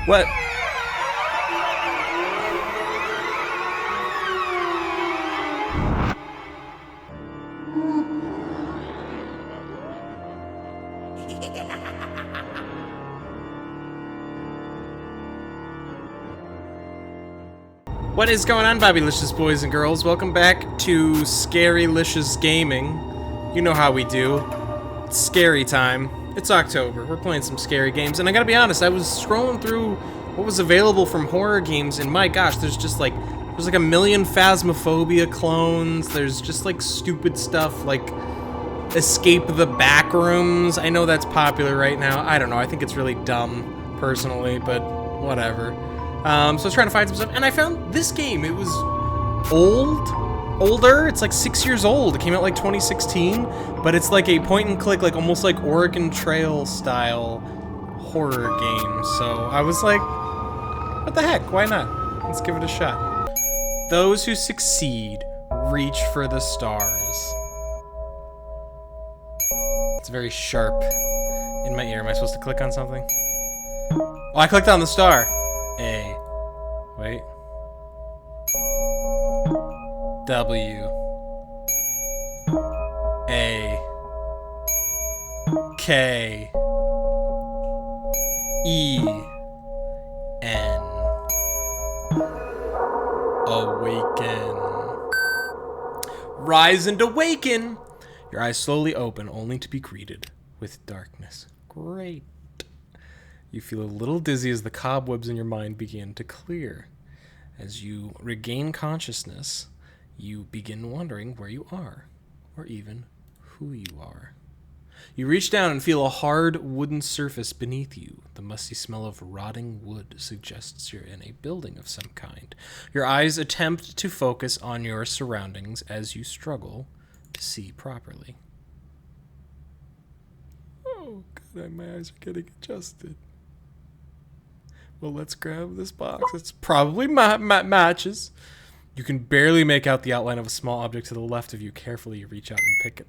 What? What is going on, Bobby-licious boys and girls? Welcome back to Scarylicious Gaming. You know how we do. It's scary time. It's October. We're playing some scary games, and I gotta be honest, I was scrolling through what was available from horror games, and my gosh, there's like a million Phasmophobia clones. There's just like stupid stuff like Escape the Backrooms. I know that's popular right now. I don't know. I think it's really dumb, personally, but whatever. So I was trying to find some stuff, and I found this game. It was older. It's like 6 years old. It came out like 2016, but it's like a point-and-click, like almost like Oregon Trail style horror game. So I was like, what the heck? Why not? Let's give it a shot. Those who succeed reach for the stars. It's very sharp in my ear. Am I supposed to click on something? Oh, I clicked on the star. A. Wait. W. A. K. E. N. Awaken. Rise and awaken! Your eyes slowly open, only to be greeted with darkness. Great. You feel a little dizzy as the cobwebs in your mind begin to clear. As you regain consciousness, you begin wondering where you are, or even who you are. You reach down and feel a hard wooden surface beneath you. The musty smell of rotting wood suggests you're in a building of some kind. Your eyes attempt to focus on your surroundings as you struggle to see properly. Oh, God, my eyes are getting adjusted. Well, let's grab this box. It's probably matches. You can barely make out the outline of a small object to the left of you. Carefully, you reach out and pick it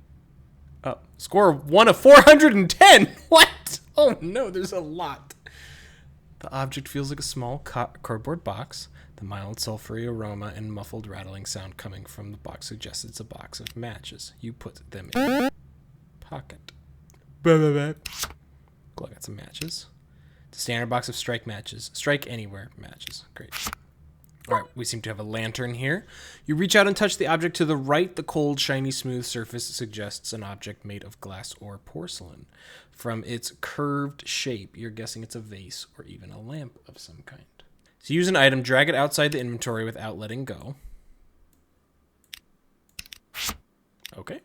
up. Score 1 of 410! What? Oh no, there's a lot. The object feels like a small cardboard box. The mild sulfury aroma and muffled rattling sound coming from the box suggests it's a box of matches. You put them in your pocket. Cool, I got some matches. It's a standard box of strike matches. Strike anywhere matches. Great. All right, we seem to have a lantern here. You reach out and touch the object to the right. The cold, shiny, smooth surface suggests an object made of glass or porcelain. From its curved shape, you're guessing it's a vase or even a lamp of some kind. So use an item, drag it outside the inventory without letting go. Okay.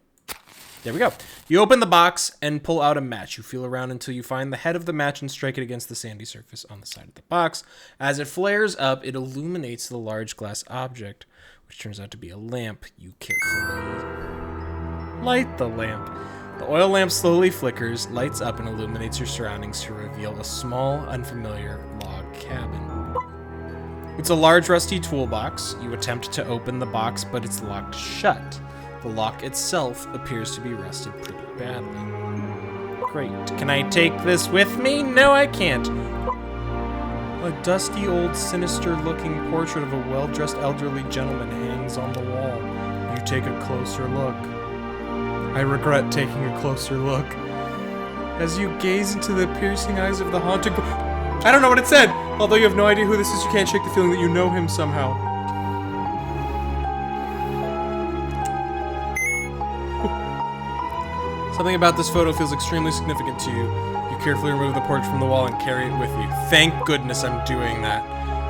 There we go. You open the box and pull out a match. You feel around until you find the head of the match and strike it against the sandy surface on the side of the box. As it flares up, it illuminates the large glass object, which turns out to be a lamp. You carefully light the lamp. The oil lamp slowly flickers, lights up, and illuminates your surroundings to reveal a small, unfamiliar log cabin. It's a large, rusty toolbox. You attempt to open the box, but it's locked shut. The lock itself appears to be rusted pretty badly. Great. Can I take this with me? No, I can't. A dusty, old, sinister-looking portrait of a well-dressed elderly gentleman hangs on the wall. You take a closer look. I regret taking a closer look. As you gaze into the piercing eyes of the haunted... I don't know what it said! Although you have no idea who this is, you can't shake the feeling that you know him somehow. Something about this photo feels extremely significant to you. You carefully remove the portrait from the wall and carry it with you. Thank goodness I'm doing that.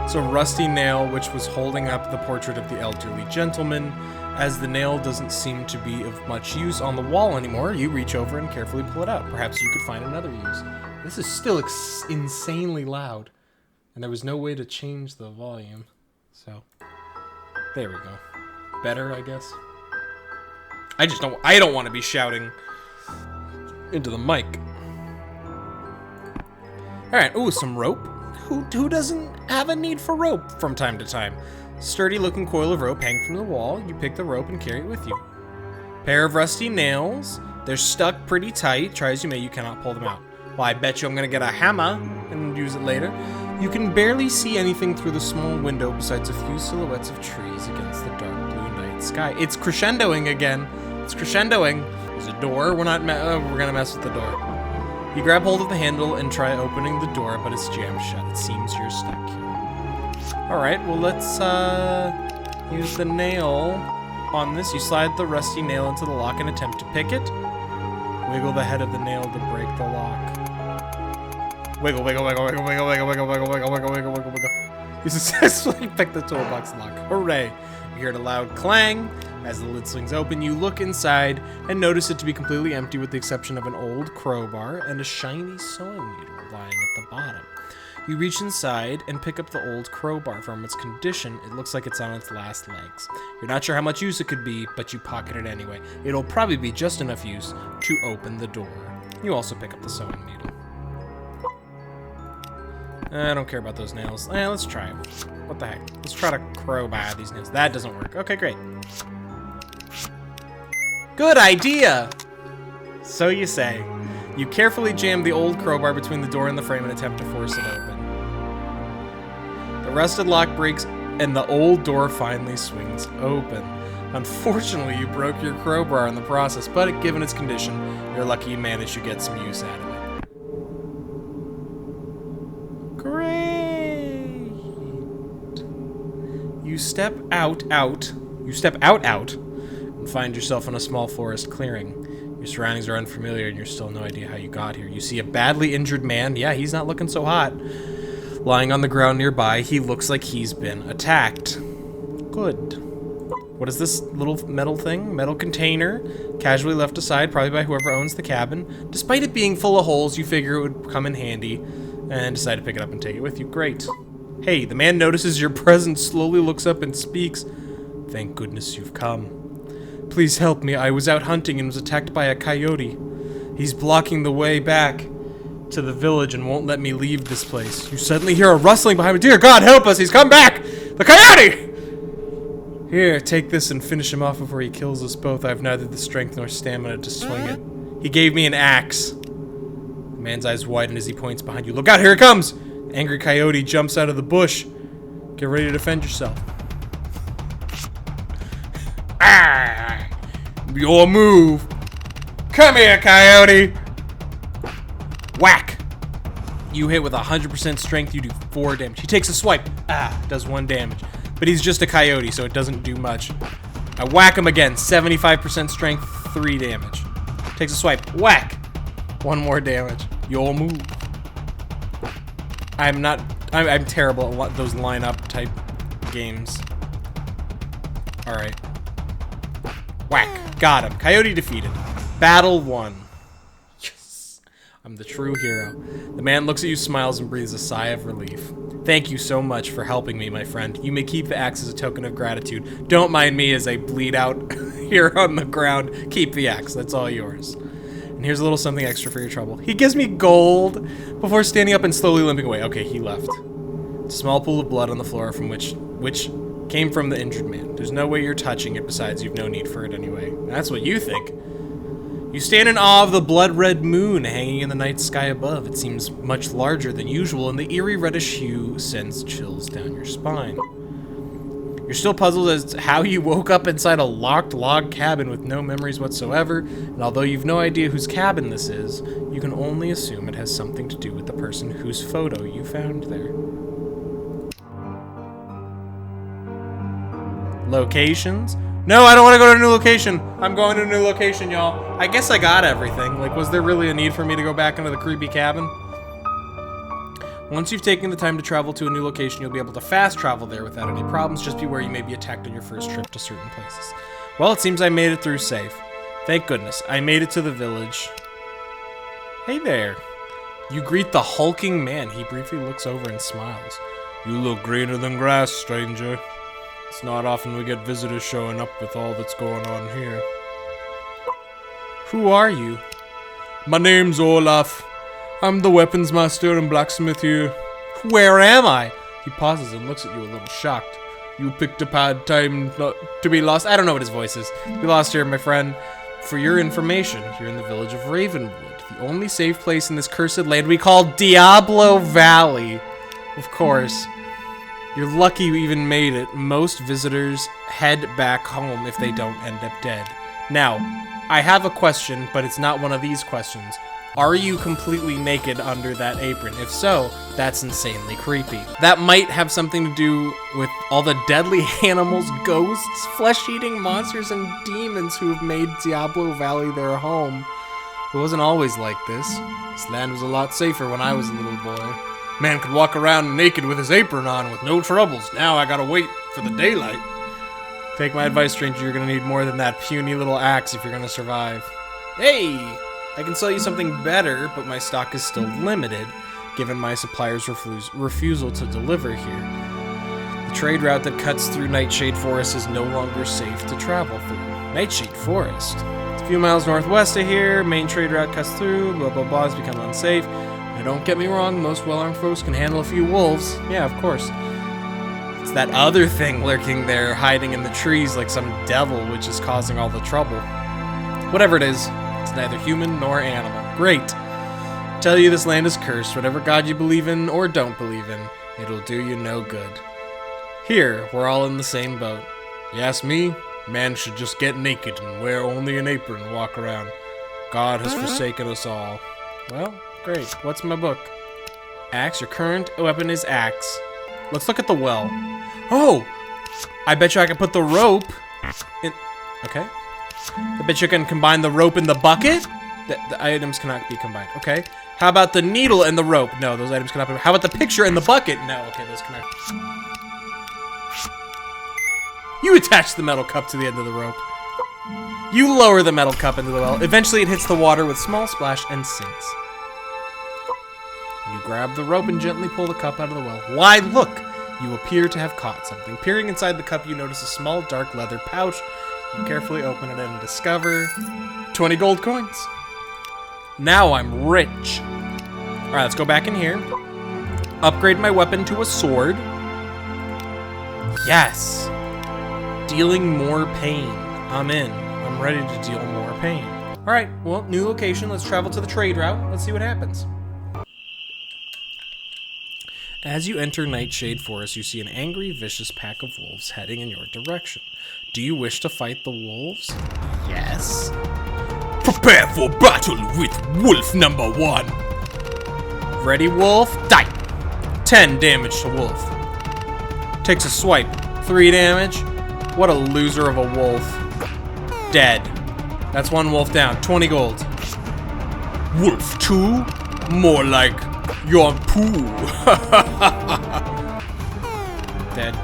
It's a rusty nail which was holding up the portrait of the elderly gentleman. As the nail doesn't seem to be of much use on the wall anymore, you reach over and carefully pull it out. Perhaps you could find another use. This is still insanely loud, and there was no way to change the volume. So, there we go. Better, I guess. I don't want to be shouting into the mic. Alright, ooh, some rope. Who doesn't have a need for rope from time to time? Sturdy looking coil of rope hanging from the wall. You pick the rope and carry it with you. Pair of rusty nails. They're stuck pretty tight. Try as you may, you cannot pull them out. Well, I bet you I'm gonna get a hammer and use it later. You can barely see anything through the small window besides a few silhouettes of trees against the dark blue night sky. It's crescendoing again. It's crescendoing. There's a door. We're gonna mess with the door. You grab hold of the handle and try opening the door, but it's jammed shut. It seems you're stuck here. Alright, well let's use the nail on this. You slide the rusty nail into the lock and attempt to pick it. Wiggle the head of the nail to break the lock. Wiggle, wiggle, wiggle, wiggle, wiggle, wiggle, wiggle, wiggle, wiggle, wiggle, wiggle, wiggle, wiggle. You successfully pick the toolbox lock. Hooray! You hear a loud clang. As the lid swings open, you look inside and notice it to be completely empty with the exception of an old crowbar and a shiny sewing needle lying at the bottom. You reach inside and pick up the old crowbar. From its condition, it looks like it's on its last legs. You're not sure how much use it could be, but you pocket it anyway. It'll probably be just enough use to open the door. You also pick up the sewing needle. I don't care about those nails. Let's try it. What the heck? Let's try to crowbar these nails. That doesn't work. Okay, great. Good idea! So you say. You carefully jam the old crowbar between the door and the frame and attempt to force it open. The rusted lock breaks and the old door finally swings open. Unfortunately, you broke your crowbar in the process, but given its condition, you're lucky you managed to get some use out of it. Great! You step out, and find yourself in a small forest clearing. Your surroundings are unfamiliar and you're still no idea how you got here. You see a badly injured man. Yeah, he's not looking so hot. Lying on the ground nearby, he looks like he's been attacked. Good. What is this little metal thing? Metal container, casually left aside, probably by whoever owns the cabin. Despite it being full of holes, you figure it would come in handy and decide to pick it up and take it with you. Great. Hey, the man notices your presence, slowly looks up and speaks. Thank goodness you've come. Please help me. I was out hunting and was attacked by a coyote. He's blocking the way back to the village and won't let me leave this place. You suddenly hear a rustling behind me. Dear God, help us! He's come back! The coyote! Here, take this and finish him off before he kills us both. I have neither the strength nor stamina to swing it. He gave me an axe. The man's eyes widen as he points behind you. Look out, here it comes! The angry coyote jumps out of the bush. Get ready to defend yourself. Ah! Your move! Come here, coyote! Whack! You hit with 100% strength, you do 4 damage. He takes a swipe. Does 1 damage. But he's just a coyote, so it doesn't do much. I whack him again. 75% strength, 3 damage. Takes a swipe. Whack! 1 more damage. Your move. I'm terrible at those line-up type games. Alright. Whack. Got him. Coyote defeated. Battle 1. Yes. I'm the true hero. The man looks at you, smiles, and breathes a sigh of relief. Thank you so much for helping me, my friend. You may keep the axe as a token of gratitude. Don't mind me as I bleed out here on the ground. Keep the axe. That's all yours. And here's a little something extra for your trouble. He gives me gold before standing up and slowly limping away. Okay, he left. It's a small pool of blood on the floor from which came from the injured man. There's no way you're touching it, besides you've no need for it anyway. That's what you think. You stand in awe of the blood-red moon hanging in the night sky above. It seems much larger than usual, and the eerie reddish hue sends chills down your spine. You're still puzzled as to how you woke up inside a locked log cabin with no memories whatsoever, and although you've no idea whose cabin this is, you can only assume it has something to do with the person whose photo you found there. Locations? No, I don't want to go to a new location. I'm going to a new location, y'all. I guess I got everything. Like, was there really a need for me to go back into the creepy cabin? Once you've taken the time to travel to a new location, you'll be able to fast travel there without any problems. Just beware you may be attacked on your first trip to certain places. Well, it seems I made it through safe. Thank goodness. I made it to the village. Hey there. You greet the hulking man. He briefly looks over and smiles. You look greener than grass, stranger. It's not often we get visitors showing up with all that's going on here. Who are you? My name's Olaf. I'm the weapons master and blacksmith here. Where am I? He pauses and looks at you a little shocked. You picked a bad time not to be lost. I don't know what his voice is. Be lost here, my friend. For your information, you're in the village of Ravenwood, the only safe place in this cursed land we call Diablo Valley. Of course. You're lucky you even made it. Most visitors head back home if they don't end up dead. Now, I have a question, but it's not one of these questions. Are you completely naked under that apron? If so, that's insanely creepy. That might have something to do with all the deadly animals, ghosts, flesh-eating monsters, and demons who have made Diablo Valley their home. It wasn't always like this. This land was a lot safer when I was a little boy. Man could walk around naked with his apron on with no troubles. Now I gotta wait for the daylight. Take my advice, stranger, you're gonna need more than that puny little axe if you're gonna survive. Hey! I can sell you something better, but my stock is still limited, given my supplier's refusal to deliver here. The trade route that cuts through Nightshade Forest is no longer safe to travel through. Nightshade Forest? It's a few miles northwest of here, main trade route cuts through, blah blah blah, has become unsafe. Now don't get me wrong, most well-armed folks can handle a few wolves. Yeah, of course. It's that other thing lurking there, hiding in the trees like some devil, which is causing all the trouble. Whatever it is, it's neither human nor animal. Great. Tell you this land is cursed. Whatever god you believe in or don't believe in, it'll do you no good. Here, we're all in the same boat. You ask me, man should just get naked and wear only an apron and walk around. God has forsaken us all. Well, great. What's my book? Axe. Your current weapon is axe. Let's look at the well. Oh! I bet you I can put the rope in... Okay. I bet you can combine the rope and the bucket? The items cannot be combined. Okay. How about the needle and the rope? No, those items cannot be... How about the picture and the bucket? No, okay, those cannot... You attach the metal cup to the end of the rope. You lower the metal cup into the well. Eventually it hits the water with small splash and sinks. You grab the rope and gently pull the cup out of the well. Why, look! You appear to have caught something. Peering inside the cup, you notice a small dark leather pouch. You carefully open it and discover 20 gold coins. Now I'm rich. Alright, let's go back in here. Upgrade my weapon to a sword. Yes! Dealing more pain. I'm in. I'm ready to deal more pain. Alright, well, new location. Let's travel to the trade route. Let's see what happens. As you enter Nightshade Forest, you see an angry, vicious pack of wolves heading in your direction. Do you wish to fight the wolves? Yes. Prepare for battle with wolf number 1. Ready, wolf? Die. 10 damage to wolf. Takes a swipe. 3 damage. What a loser of a wolf. Dead. That's 1 wolf down. 20 gold. Wolf 2? More like your poo. Dead.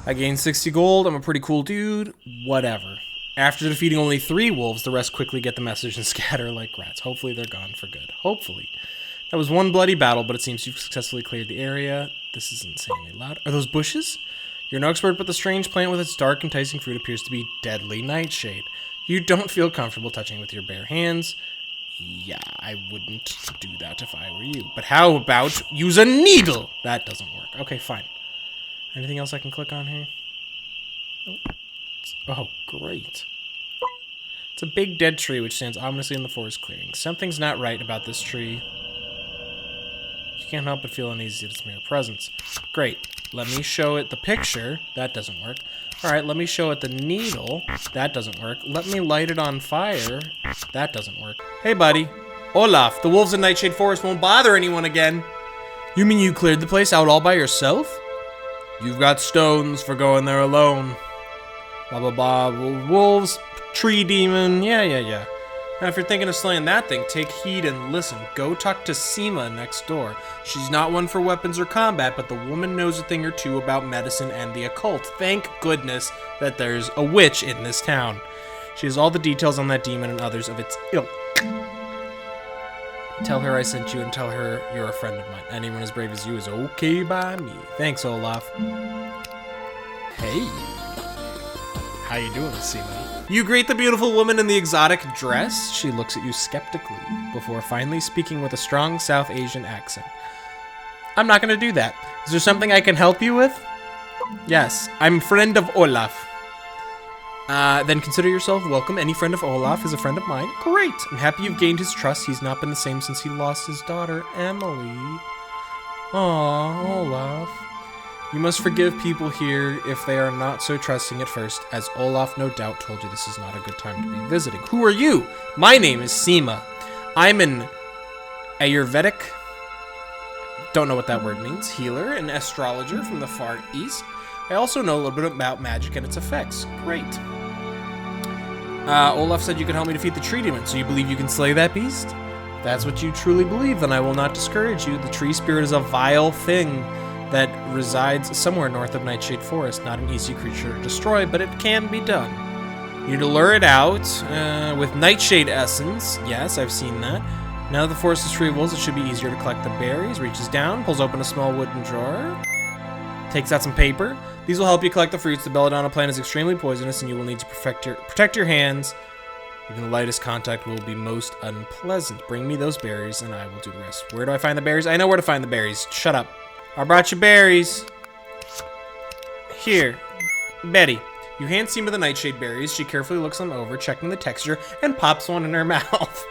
I gained 60 gold. I'm a pretty cool dude. Whatever. After defeating only 3 wolves, the rest quickly get the message and scatter like rats. Hopefully they're gone for good. Hopefully. That was 1 bloody battle, but it seems you've successfully cleared the area. This is insanely loud. Are those bushes? You're no expert, but the strange plant with its dark, enticing fruit appears to be deadly nightshade. You don't feel comfortable touching it with your bare hands. Yeah, I wouldn't do that if I were you. But how about use a needle? That doesn't work. Okay, fine. Anything else I can click on here? Oh, great. It's a big dead tree which stands ominously in the forest clearing. Something's not right about this tree. You can't help but feel uneasy at its mere presence. Great. Let me show it the picture. That doesn't work. Alright, let me show it the needle. That doesn't work. Let me light it on fire. That doesn't work. Hey, buddy. Olaf, the wolves in Nightshade Forest won't bother anyone again. You mean you cleared the place out all by yourself? You've got stones for going there alone. Blah, blah, blah. Wolves, tree demon. Yeah. Now, if you're thinking of slaying that thing, take heed and listen. Go talk to Seema next door. She's not one for weapons or combat, but the woman knows a thing or two about medicine and the occult. Thank goodness that there's a witch in this town. She has all the details on that demon and others of its ilk. Tell her I sent you and tell her you're a friend of mine. Anyone as brave as you is okay by me. Thanks, Olaf. Hey. How you doing, Seema? You greet the beautiful woman in the exotic dress. She looks at you skeptically before finally speaking with a strong South Asian accent. I'm not going to do that. Is there something I can help you with? Yes, I'm friend of Olaf. Then consider yourself welcome. Any friend of Olaf is a friend of mine. Great! I'm happy you've gained his trust. He's not been the same since he lost his daughter, Emily. Aw, Olaf. You must forgive people here if they are not so trusting at first, as Olaf no doubt told you this is not a good time to be visiting. Who are you? My name is Seema. I'm an Ayurvedic, don't know what that word means, healer and astrologer from the Far East. I also know a little bit about magic and its effects. Great. Olaf said you could help me defeat the tree demon, so you believe you can slay that beast? If that's what you truly believe, then I will not discourage you. The tree spirit is a vile thing that resides somewhere north of Nightshade Forest. Not an easy creature to destroy, but it can be done. You need to lure it out with Nightshade Essence. Yes, I've seen that. Now that the forest is free of wolves, it should be easier to collect the berries. Reaches down, pulls open a small wooden drawer, takes out some paper. These will help you collect the fruits. The belladonna plant is extremely poisonous, and you will need to protect your hands. Even the lightest contact will be most unpleasant. Bring me those berries, and I will do the rest. Where do I find the berries? I know where to find the berries. Shut up. I brought you berries. Here, Betty. You hand Seema the nightshade berries. She carefully looks them over, checking the texture, and pops one in her mouth.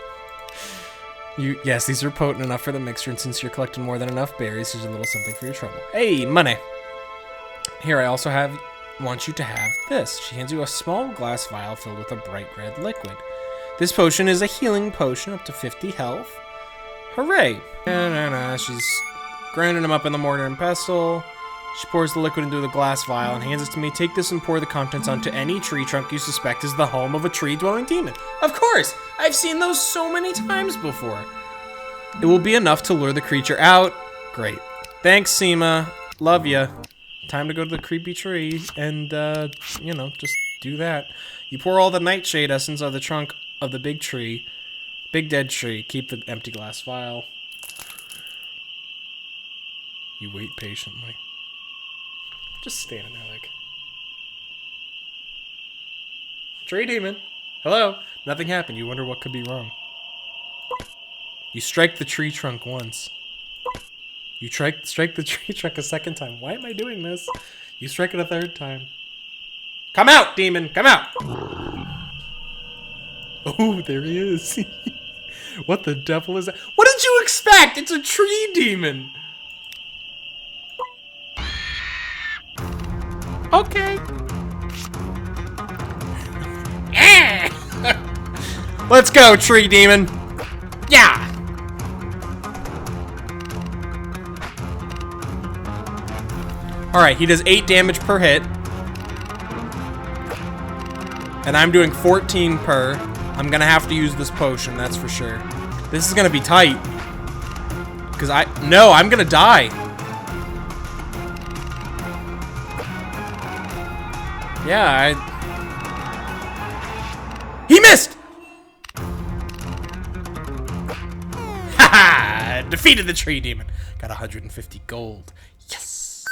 Yes, these are potent enough for the mixture, and since you're collecting more than enough berries, there's a little something for your trouble. Hey, money. Here, I also want you to have this. She hands you a small glass vial filled with a bright red liquid. This potion is a healing potion, up to 50 health. Hooray! She's grinding them up in the mortar and pestle. She pours the liquid into the glass vial and hands it to me. Take this and pour the contents onto any tree trunk you suspect is the home of a tree-dwelling demon. Of course! I've seen those so many times before. It will be enough to lure the creature out. Great. Thanks, Seema. Love ya. Time to go to the creepy tree and, you know, just do that. You pour all the nightshade essence of the trunk of the big tree. Big dead tree. Keep the empty glass vial. You wait patiently. Just standing there like... Tree demon. Hello. Nothing happened. You wonder what could be wrong. You strike the tree trunk once. You strike the tree trunk a second time. Why am I doing this? You strike it a third time. Come out, demon! Come out! Oh, there he is. What the devil is that? What did you expect? It's a tree demon! Okay. Let's go, tree demon. Yeah. All right, he does 8 damage per hit. And I'm doing 14 per. I'm gonna have to use this potion, that's for sure. This is gonna be tight. Because I'm gonna die. Yeah, He missed! Haha! Defeated the tree demon. Got 150 gold. Yes!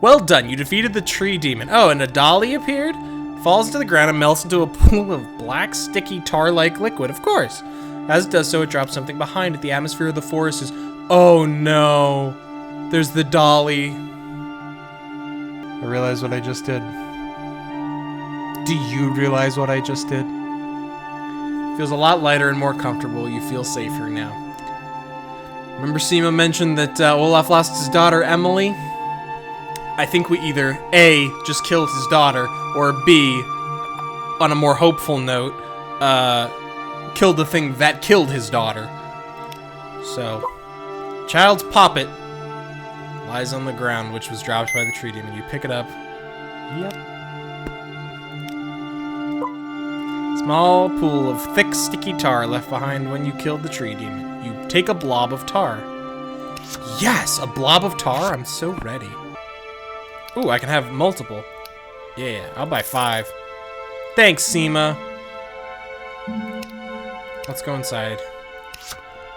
Well done, you defeated the tree demon. Oh, and a dolly appeared? Falls to the ground and melts into a pool of black, sticky, tar-like liquid, of course. As it does so, it drops something behind it. The atmosphere of the forest is... Oh no! There's the dolly. I realize what I just did. Do you realize what I just did? Feels a lot lighter and more comfortable. You feel safer now. Remember Seema mentioned that Olaf lost his daughter, Emily? I think we either A, just killed his daughter, or B, on a more hopeful note, killed the thing that killed his daughter. So, child's poppet lies on the ground, which was dropped by the tree demon. You pick it up. Yep. Small pool of thick, sticky tar left behind when you killed the tree demon. You take a blob of tar. Yes, a blob of tar? I'm so ready. Ooh, I can have multiple. Yeah, I'll buy 5. Thanks, Seema. Let's go inside.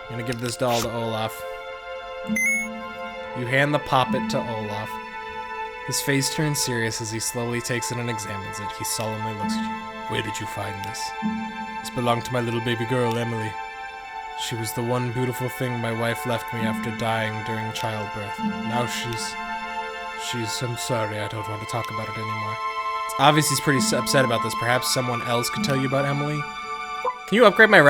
I'm gonna give this doll to Olaf. You hand the poppet to Olaf. His face turns serious as he slowly takes it and examines it. He solemnly looks at you. Where did you find this? This belonged to my little baby girl, Emily. She was the one beautiful thing my wife left me after dying during childbirth. Now I'm sorry, I don't want to talk about it anymore. Obviously, he's pretty upset about this. Perhaps someone else could tell you about Emily. Can you upgrade my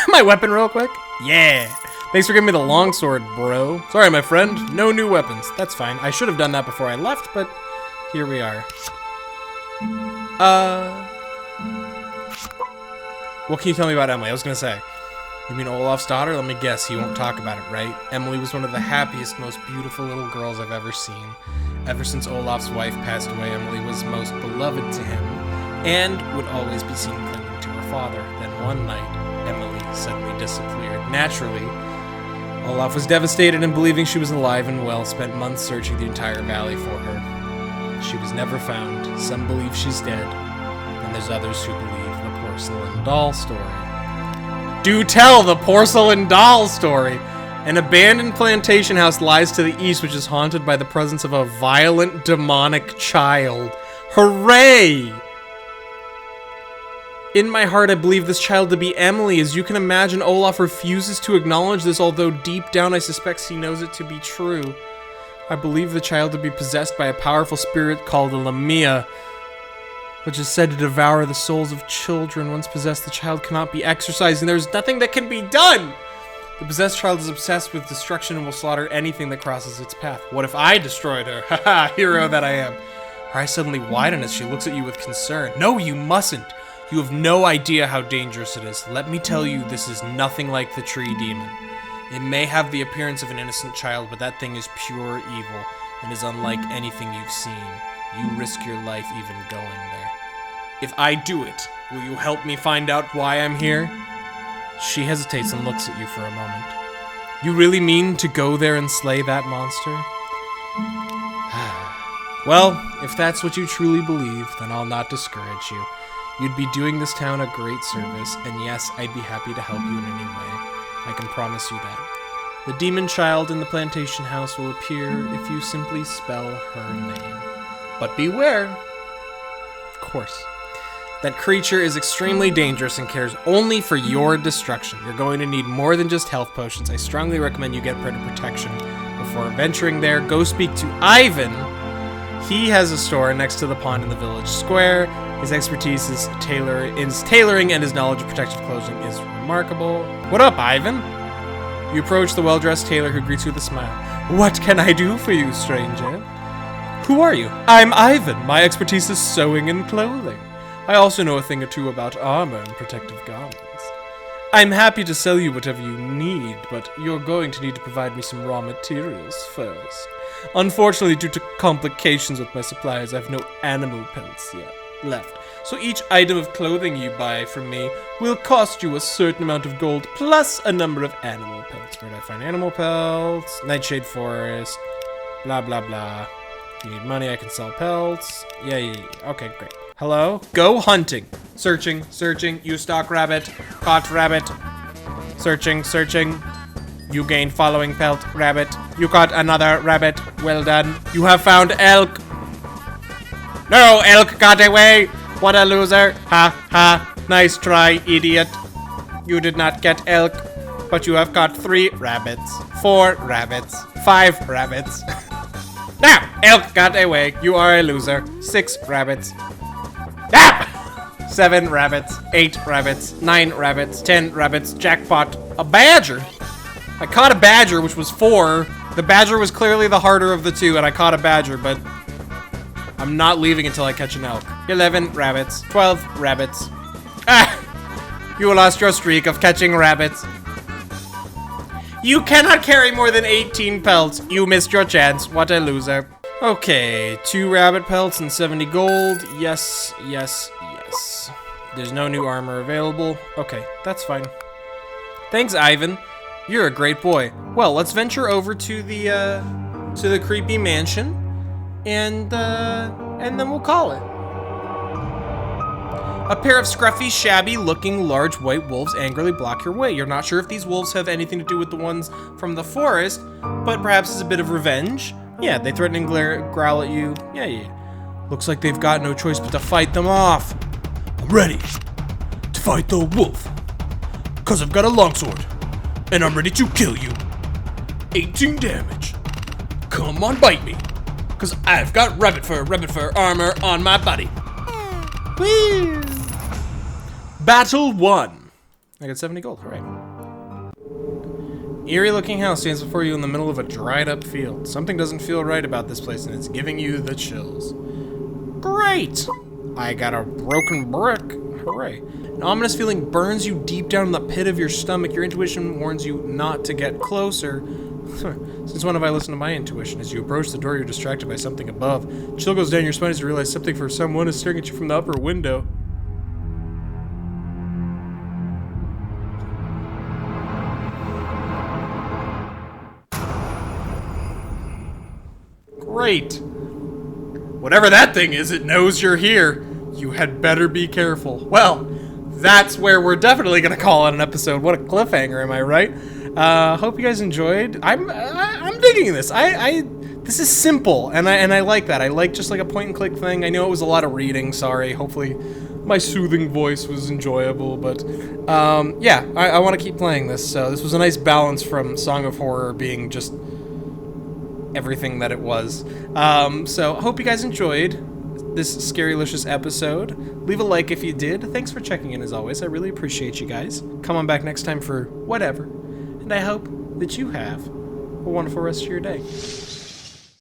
my weapon real quick? Yeah. Thanks for giving me the longsword, bro. Sorry, my friend. No new weapons. That's fine. I should have done that before I left, but here we are. What can you tell me about Emily? I was gonna say. You mean Olaf's daughter? Let me guess, he won't talk about it, right? Emily was one of the happiest, most beautiful little girls I've ever seen. Ever since Olaf's wife passed away, Emily was most beloved to him, and would always be seen clinging to her father. Then one night, Emily suddenly disappeared. Naturally, Olaf was devastated, and believing she was alive and well, spent months searching the entire valley for her. She was never found. Some believe she's dead, and there's others who believe the porcelain doll story. Do tell the porcelain doll story! An abandoned plantation house lies to the east, which is haunted by the presence of a violent, demonic child. Hooray! In my heart, I believe this child to be Emily. As you can imagine, Olaf refuses to acknowledge this, although deep down I suspect he knows it to be true. I believe the child to be possessed by a powerful spirit called a Lamia, which is said to devour the souls of children. Once possessed, the child cannot be exorcised, and there's nothing that can be done! The possessed child is obsessed with destruction and will slaughter anything that crosses its path. What if I destroyed her? Haha, hero that I am. Her eyes suddenly widen as she looks at you with concern. No, you mustn't. You have no idea how dangerous it is. Let me tell you, this is nothing like the tree demon. It may have the appearance of an innocent child, but that thing is pure evil and is unlike anything you've seen. You risk your life even going there. If I do it, will you help me find out why I'm here? She hesitates and looks at you for a moment. You really mean to go there and slay that monster? Well, if that's what you truly believe, then I'll not discourage you. You'd be doing this town a great service, and yes, I'd be happy to help you in any way. I can promise you that. The demon child in the plantation house will appear if you simply spell her name. But beware! Of course. That creature is extremely dangerous and cares only for your destruction. You're going to need more than just health potions. I strongly recommend you get protection before venturing there. Go speak to Ivan. He has a store next to the pond in the village square. His expertise is tailoring, and his knowledge of protective clothing is remarkable. What up, Ivan? You approach the well-dressed tailor, who greets you with a smile. What can I do for you, stranger? Who are you? I'm Ivan. My expertise is sewing and clothing. I also know a thing or two about armor and protective garments. I'm happy to sell you whatever you need, but you're going to need to provide me some raw materials first. Unfortunately, due to complications with my suppliers, I have no animal pelts yet left. So each item of clothing you buy from me will cost you a certain amount of gold plus a number of animal pelts. Where do I find animal pelts? Nightshade Forest. Blah, blah, blah. If you need money, I can sell pelts. Yeah. Okay, great. Hello? Go hunting. Searching. You stalk rabbit. Caught rabbit. Searching. You gained following pelt, rabbit. You caught another rabbit. Well done. You have found elk. No, elk got away. What a loser. Ha. Nice try, idiot. You did not get elk, but you have caught 3 rabbits, 4 rabbits, 5 rabbits. Now, elk got away. You are a loser. 6 rabbits. 7 rabbits, 8 rabbits, 9 rabbits, 10 rabbits, jackpot. A badger? I caught a badger, which was 4. The badger was clearly the harder of the 2, and I caught a badger, but I'm not leaving until I catch an elk. 11 rabbits, 12 rabbits. You lost your streak of catching rabbits. You cannot carry more than 18 pelts. You missed your chance. What a loser. Okay, 2 rabbit pelts and 70 gold. Yes. There's no new armor available. Okay, that's fine. Thanks, Ivan. You're a great boy. Well, let's venture over to the creepy mansion, and then we'll call it. A pair of scruffy, shabby-looking large white wolves angrily block your way. You're not sure if these wolves have anything to do with the ones from the forest, but perhaps it's a bit of revenge. Yeah, they threaten and growl at you. Yeah. Looks like they've got no choice but to fight them off. I'm ready to fight the wolf, 'cause I've got a longsword, and I'm ready to kill you. 18 damage. Come on, bite me, 'cause I've got rabbit fur armor on my body. Whee! Battle 1. I got 70 gold. Hooray. Eerie-looking house stands before you in the middle of a dried-up field. Something doesn't feel right about this place, and it's giving you the chills. Great! I got a broken brick. Hooray. An ominous feeling burns you deep down in the pit of your stomach. Your intuition warns you not to get closer. Since when have I listened to my intuition? As you approach the door, you're distracted by something above. Chill goes down your spine as you realize something for someone is staring at you from the upper window. Great. Whatever that thing is, it knows you're here. You had better be careful. Well, that's where we're definitely gonna call it an episode. What a cliffhanger, am I right? Hope you guys enjoyed. I'm digging this. This is simple, and I like that. I like just like a point and click thing. I know it was a lot of reading. Sorry. Hopefully, my soothing voice was enjoyable. But yeah, I want to keep playing this. So this was a nice balance from Song of Horror being just everything that it was. So I hope you guys enjoyed this scarylicious episode. Leave a like if you did. Thanks for checking in as always. I really appreciate you guys. Come on back next time for whatever. And I hope that you have a wonderful rest of your day.